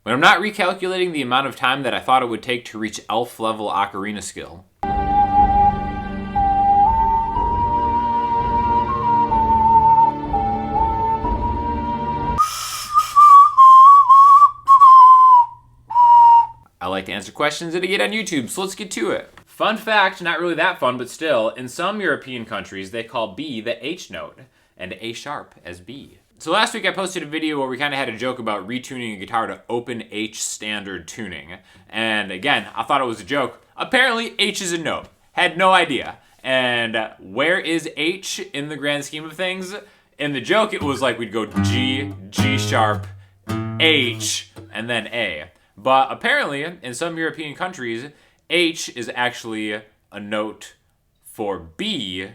when I'm not recalculating the amount of time that I thought it would take to reach elf level ocarina skill. I like to answer questions that I get on YouTube, so let's get to it. Fun fact, not really that fun, but still, in some European countries, they call B the H note, and A sharp as B. So last week I posted a video where we kind of had a joke about retuning a guitar to open H standard tuning. And again, I thought it was a joke. Apparently, H is a note. Had no idea. And where is H in the grand scheme of things? In the joke, it was like we'd go G, G sharp, H, and then A. But apparently, in some European countries, H is actually a note for B,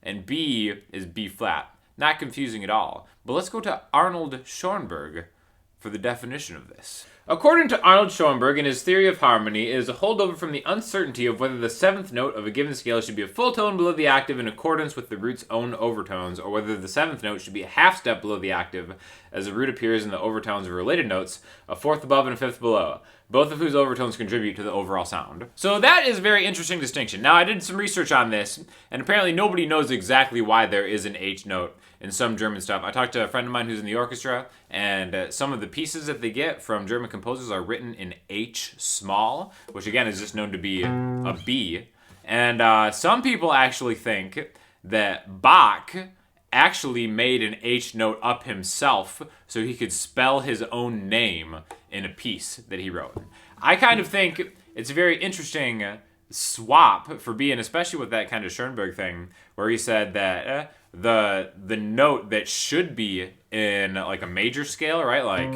and B is B flat. Not confusing at all. But let's go to Arnold Schoenberg for the definition of this. According to Arnold Schoenberg, in his theory of harmony, it is a holdover from the uncertainty of whether the seventh note of a given scale should be a full tone below the octave in accordance with the root's own overtones, or whether the seventh note should be a half step below the octave as the root appears in the overtones of related notes, a fourth above and a fifth below, both of whose overtones contribute to the overall sound. So that is a very interesting distinction. Now, I did some research on this, and apparently nobody knows exactly why there is an H note in some German stuff. I talked to a friend of mine who's in the orchestra, and some of the pieces that they get from German composers are written in H small, which again is just known to be a B. And some people actually think that Bach actually made an H note up himself so he could spell his own name in a piece that he wrote. I kind of think it's a very interesting swap for B, and especially with that kind of Schoenberg thing, where he said that the note that should be in like a major scale, right? Like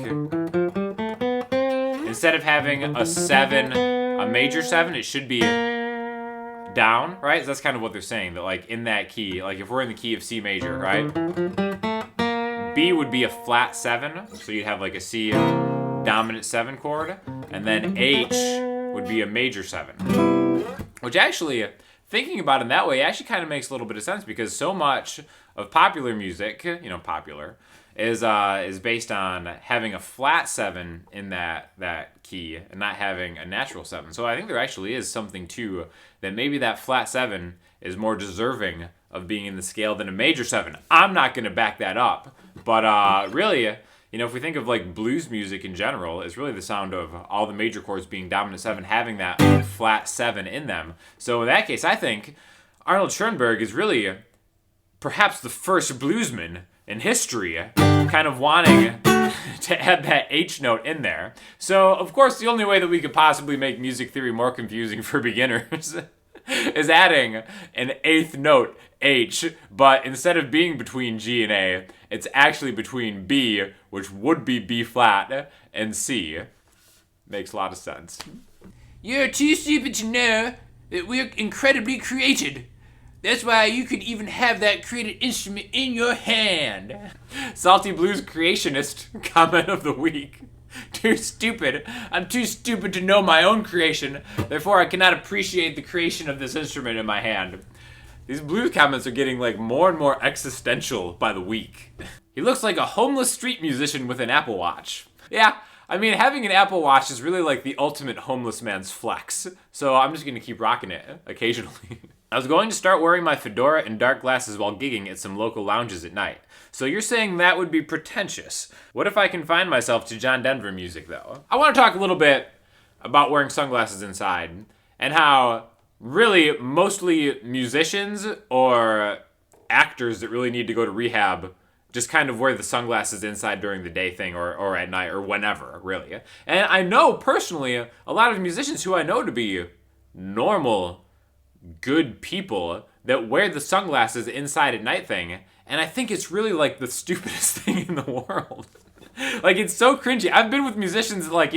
instead of having a 7, a major 7, it should be down, right? So that's kind of what they're saying, that like in that key, like if we're in the key of C major, right? B would be a flat 7, so you'd have like a C dominant 7 chord, and then H would be a major 7. Which actually, thinking about it in that way, actually kind of makes a little bit of sense, because so much of popular music, popular, is based on having a flat 7 in that key and not having a natural 7. So I think there actually is something to that. Maybe that flat 7 is more deserving of being in the scale than a major 7. I'm not going to back that up, but really, if we think of like blues music in general, it's really the sound of all the major chords being dominant 7, having that flat 7 in them. So in that case, I think Arnold Schoenberg is really perhaps the first bluesman in history kind of wanting to add that H note in there. So, of course, the only way that we could possibly make music theory more confusing for beginners is adding an 8th note, H, but instead of being between G and A, it's actually between B, which would be B flat, and C. Makes a lot of sense. You're too stupid to know that we're incredibly created. That's why you could even have that created instrument in your hand. Salty Blues Creationist comment of the week. Too stupid. I'm too stupid to know my own creation. Therefore, I cannot appreciate the creation of this instrument in my hand. These blues comments are getting like more and more existential by the week. He looks like a homeless street musician with an Apple Watch. Yeah, I mean, having an Apple Watch is really like the ultimate homeless man's flex. So I'm just going to keep rocking it occasionally. I was going to start wearing my fedora and dark glasses while gigging at some local lounges at night. So you're saying that would be pretentious. What if I confine myself to John Denver music, though? I want to talk a little bit about wearing sunglasses inside, and how really mostly musicians or actors that really need to go to rehab just kind of wear the sunglasses inside during the day thing, or at night, or whenever, really. And I know personally a lot of musicians who I know to be normal, good people that wear the sunglasses inside at night thing, and I think it's really like the stupidest thing in the world. Like, it's so cringy. I've been with musicians that, like,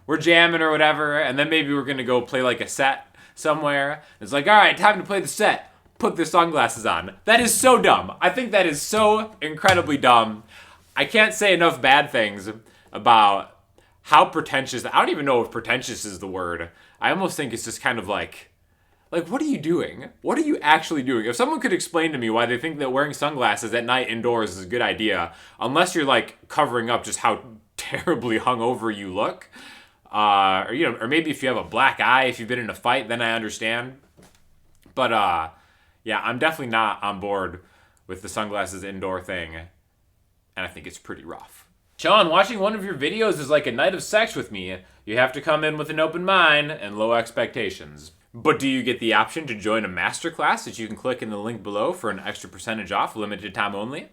we're jamming or whatever, and then maybe we're gonna go play like a set somewhere. It's like, all right, time to play the set. Put the sunglasses on. That is so dumb. I think that is so incredibly dumb. I can't say enough bad things about how pretentious. I don't even know if pretentious is the word. I almost think it's just kind of like, what are you doing? What are you actually doing? If someone could explain to me why they think that wearing sunglasses at night indoors is a good idea, unless you're, like, covering up just how terribly hungover you look. Or maybe if you have a black eye, if you've been in a fight, then I understand. But yeah, I'm definitely not on board with the sunglasses indoor thing, and I think it's pretty rough. Sean, watching one of your videos is like a night of sex with me. You have to come in with an open mind and low expectations. But do you get the option to join a masterclass that you can click in the link below for an extra percentage off, limited time only?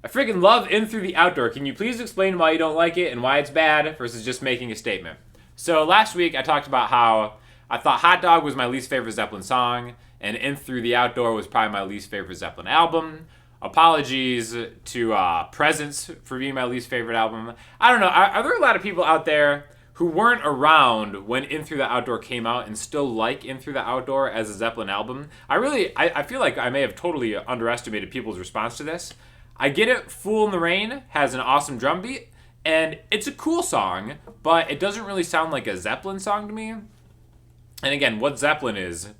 I freaking love In Through the Outdoor. Can you please explain why you don't like it and why it's bad versus just making a statement? So last week I talked about how I thought Hot Dog was my least favorite Zeppelin song, and In Through the Outdoor was probably my least favorite Zeppelin album. Apologies to Presence for being my least favorite album. I don't know, are there a lot of people out there who weren't around when In Through the Outdoor came out and still like In Through the Outdoor as a Zeppelin album? I feel like I may have totally underestimated people's response to this. I get it, Fool in the Rain has an awesome drum beat, and it's a cool song, but it doesn't really sound like a Zeppelin song to me. And again, what Zeppelin is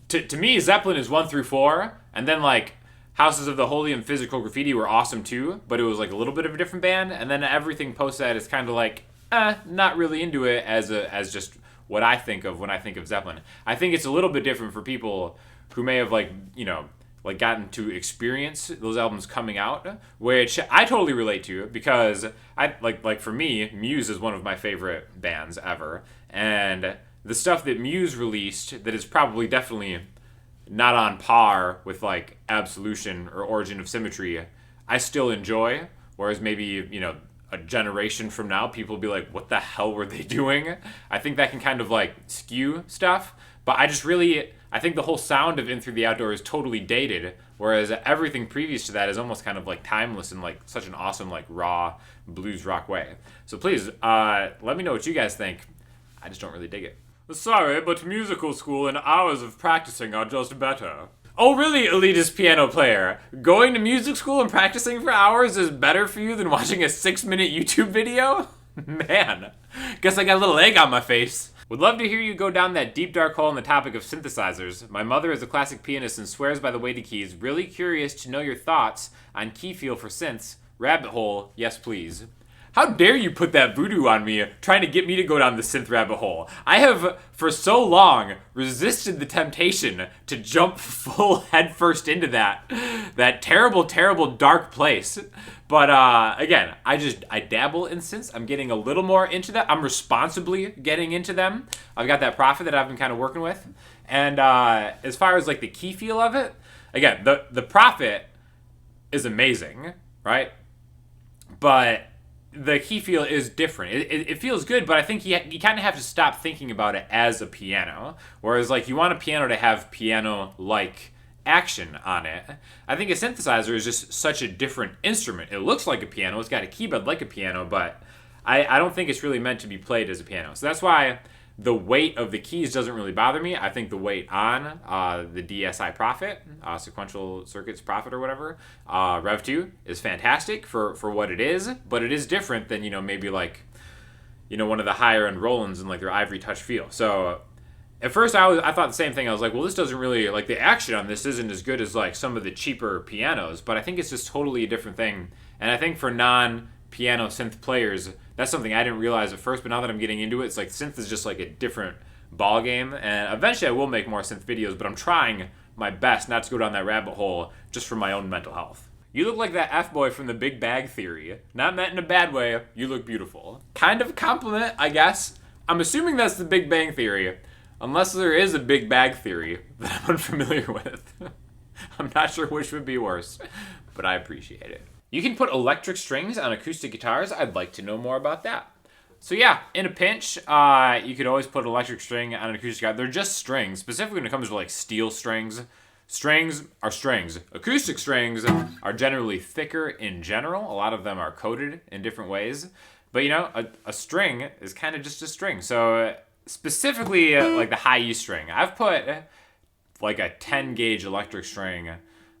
to me, Zeppelin is 1 through 4, and then like Houses of the Holy and Physical Graffiti were awesome too, but it was like a little bit of a different band, and then everything post that is kind of like, not really into it as just what I think of when I think of Zeppelin. I think it's a little bit different for people who may have like gotten to experience those albums coming out, which I totally relate to because I like for me, Muse is one of my favorite bands ever, and the stuff that Muse released that is probably definitely not on par with like Absolution or Origin of Symmetry, I still enjoy, whereas maybe, a generation from now, people will be like, what the hell were they doing? I think that can kind of like skew stuff, but I think the whole sound of In Through the Outdoor is totally dated, whereas everything previous to that is almost kind of like timeless in like such an awesome like raw blues rock way. So please, let me know what you guys think. I just don't really dig it. Sorry, but musical school and hours of practicing are just better. Oh really, elitist piano player? Going to music school and practicing for hours is better for you than watching a 6-minute YouTube video? Man, guess I got a little egg on my face. Would love to hear you go down that deep dark hole on the topic of synthesizers. My mother is a classic pianist and swears by the weighted keys. Really curious to know your thoughts on key feel for synths. Rabbit hole, yes please. How dare you put that voodoo on me, trying to get me to go down the synth rabbit hole? I have, for so long, resisted the temptation to jump full headfirst into that terrible, terrible dark place. But again, I dabble in synths. I'm getting a little more into that. I'm responsibly getting into them. I've got that Prophet that I've been kind of working with. And as far as like the key feel of it, again, the Prophet is amazing, right? But the key feel is different. It feels good, but I think you kind of have to stop thinking about it as a piano. Whereas, like, you want a piano to have piano-like action on it. I think a synthesizer is just such a different instrument. It looks like a piano. It's got a keyboard like a piano, but I don't think it's really meant to be played as a piano. So that's why the weight of the keys doesn't really bother me. I think the weight on the DSI Prophet, Sequential Circuits Prophet or whatever, Rev 2 is fantastic for what it is, but it is different than, maybe like, one of the higher end Rolands and like their ivory touch feel. So at first I thought the same thing. I was like, well, this doesn't really, like the action on this isn't as good as like some of the cheaper pianos, but I think it's just totally a different thing. And I think for non-piano synth players, that's something I didn't realize at first, but now that I'm getting into it, it's like synth is just like a different ball game. And eventually I will make more synth videos, but I'm trying my best not to go down that rabbit hole just for my own mental health. You look like that F-boy from the Big Bang Theory. Not meant in a bad way, you look beautiful. Kind of a compliment, I guess. I'm assuming that's the Big Bang Theory, unless there is a Big Bang Theory that I'm unfamiliar with. I'm not sure which would be worse, but I appreciate it. You can put electric strings on acoustic guitars. I'd like to know more about that. So yeah, in a pinch, you could always put an electric string on an acoustic guitar. They're just strings, specifically when it comes to like steel strings. Strings are strings. Acoustic strings are generally thicker in general. A lot of them are coated in different ways. But a string is kind of just a string. So specifically like the high E string. I've put like a 10 gauge electric string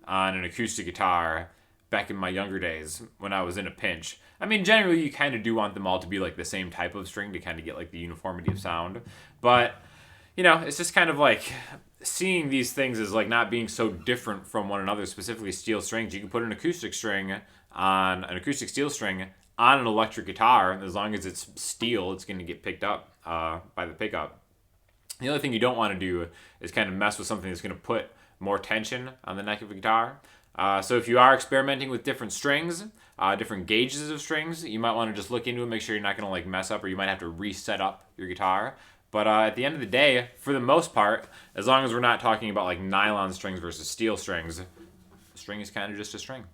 on an acoustic guitar back in my younger days when I was in a pinch. I mean, generally you kind of do want them all to be like the same type of string to kind of get like the uniformity of sound. But, it's just kind of like seeing these things as like not being so different from one another, specifically steel strings. You can put an acoustic string on an acoustic steel string on an electric guitar, as long as it's steel, it's going to get picked up by the pickup. The other thing you don't want to do is kind of mess with something that's going to put more tension on the neck of a guitar. So if you are experimenting with different strings, different gauges of strings, you might want to just look into it, make sure you're not going to like mess up, or you might have to reset up your guitar. But at the end of the day, for the most part, as long as we're not talking about like nylon strings versus steel strings, a string is kind of just a string.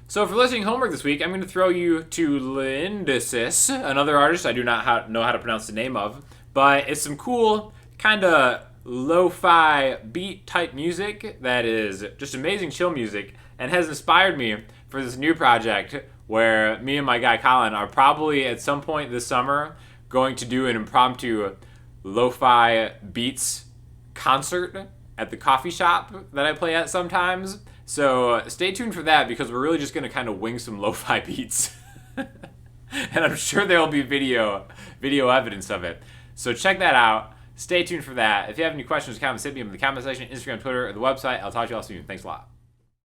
So for listening homework this week, I'm going to throw you to Lindesis, another artist I do not know how to pronounce the name of, but it's some cool kind of lo-fi beat type music that is just amazing chill music and has inspired me for this new project where me and my guy Colin are probably at some point this summer going to do an impromptu lo-fi beats concert at the coffee shop that I play at sometimes. So stay tuned for that, because we're really just going to kind of wing some lo-fi beats. And I'm sure there will be video evidence of it. So check that out. Stay tuned for that. If you have any questions or comments, hit me in the comment section, Instagram, Twitter, or the website. I'll talk to you all soon. Thanks a lot.